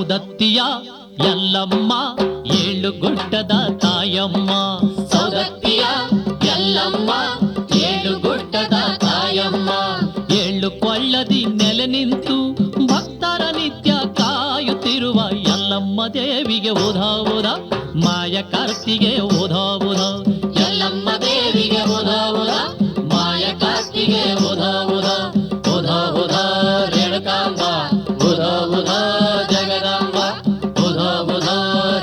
ಸೌದತ್ತಿಯ ಎಲ್ಲಮ್ಮ ಏಳು ಗುಡ್ಡದ ತಾಯಮ್ಮ. ಸೌದತ್ತಿಯ ಎಲ್ಲಮ್ಮ ಏಳು ಗುಡ್ಡದ ತಾಯಮ್ಮ. ಏಳು ಕೊಳ್ಳದಿ ನೆಲೆ ನಿಂತು ಭಕ್ತರ ನಿತ್ಯ ಕಾಯುತ್ತಿರುವ ಎಲ್ಲಮ್ಮ ದೇವಿಗೆ ಓದ ಓದ ಮಾಯ ಕಾರ್ತಿಗೆ ಓದ ಓದ. ಎಲ್ಲಮ್ಮ ದೇವಿಗೆ ಓದ ಓದ ಮಾಯ ಕಾರ್ತಿಗೆ ಓದ ಓದ. ಓದ ಓದ ರೇಣುಕಾಂಬ ಓದ ಓದ ಜಗದಾಂಬ. ಓದ ಓದ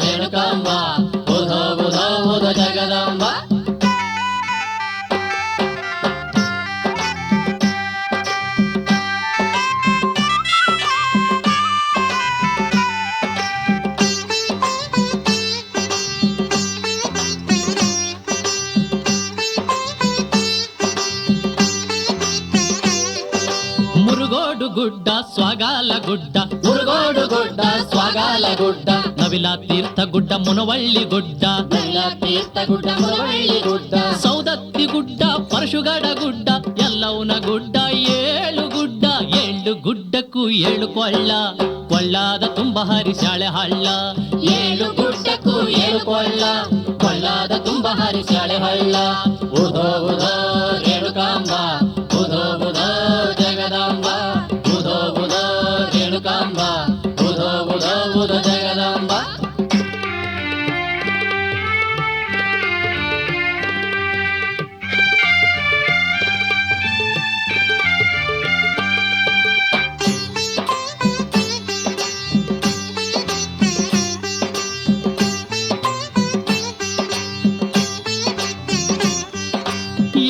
ರೇಣುಕಾಂಬ ಓದ ಓದ ಓದ ಜಗದಾಂಬ. ಮುರುಗೋಡು ಗುಡ್ಡ ಸ್ವಾಗಾಲ ಗುಡ್ಡ. ಮುರುಗೋಡು ಗುಡ್ಡ ಸ್ವಾಗಾಲ ಗುಡ್ಡ. ನವಿಲ ತೀರ್ಥ ಗುಡ್ಡ ಮುನವಳ್ಳಿ ಗುಡ್ಡ. ನವಿಲ ತೀರ್ಥ ಗುಡ್ಡ ಮುನವಳ್ಳಿ ಗುಡ್ಡ. ಸೌದತ್ತಿ ಗುಡ್ಡ ಪರಶುಗಡ ಗುಡ್ಡ ಎಲ್ಲವನ ಗುಡ್ಡ. ಏಳು ಗುಡ್ಡ ಏಳು ಗುಡ್ಡಕ್ಕೂ ಏಳು ಕೊಳ್ಳ. ಕೊಳ್ಳಾದ ತುಂಬ ಹರಿಸಾಳೆ ಹಳ್ಳ. ಏಳು ಗುಡ್ಡಕ್ಕೂ ಏಳು ಕೊಳ್ಳ. ಕೊಳ್ಳಾದ ತುಂಬ ಹರಿಸಾಳೆ ಹಳ್ಳ. ಉದೋ ಉದೋ ರೇಣುಕಾಂಬ ಉದೋ ಉದೋ ಜಗದಾಂಬ. ಉದೋ ಉದೋ ರೇಣುಕಾಂಬ ಉದೋ ಉದೋ ಉದೋ ಜಗದಾಂಬ.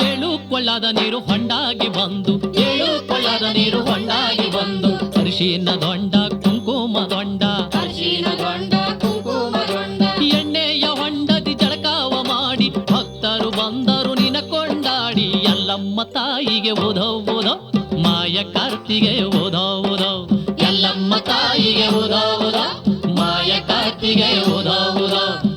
ಏಳು ಕೊಳ್ಳದ ನೀರು ಹೊಂಡಾಗಿ ಬಂದು. ಏಳು ಕೊಳ್ಳದ ನೀರು ಹೊಂಡಾಗಿ ಬಂದು. ಅರಿಶಿನ ದೊಂಡ ಕುಂಕುಮ ದೊಂಡ. ಅರಿಶಿನ ದೊಂಡ ಕುಂಕುಮ ದೊಂಡ. ಎಣ್ಣೆಯ ಹೊಂಡದಿ ಜಳಕಾವ ಮಾಡಿ ಭಕ್ತರು ಬಂದರು ನಿನ ಕೊಂಡಾಡಿ. ಎಲ್ಲಮ್ಮ ತಾಯಿಗೆ ಓದೋ ಓದೋ ಮಾಯ ಕಾರ್ತಿಗೆ ಓದೋ ಓದೋ. ಎಲ್ಲಮ್ಮ ತಾಯಿಗೆ ಓದೋ ಓದೋ ಮಾಯ ಕಾರ್ತಿಗೆ ಓದೋ ಓದೋ.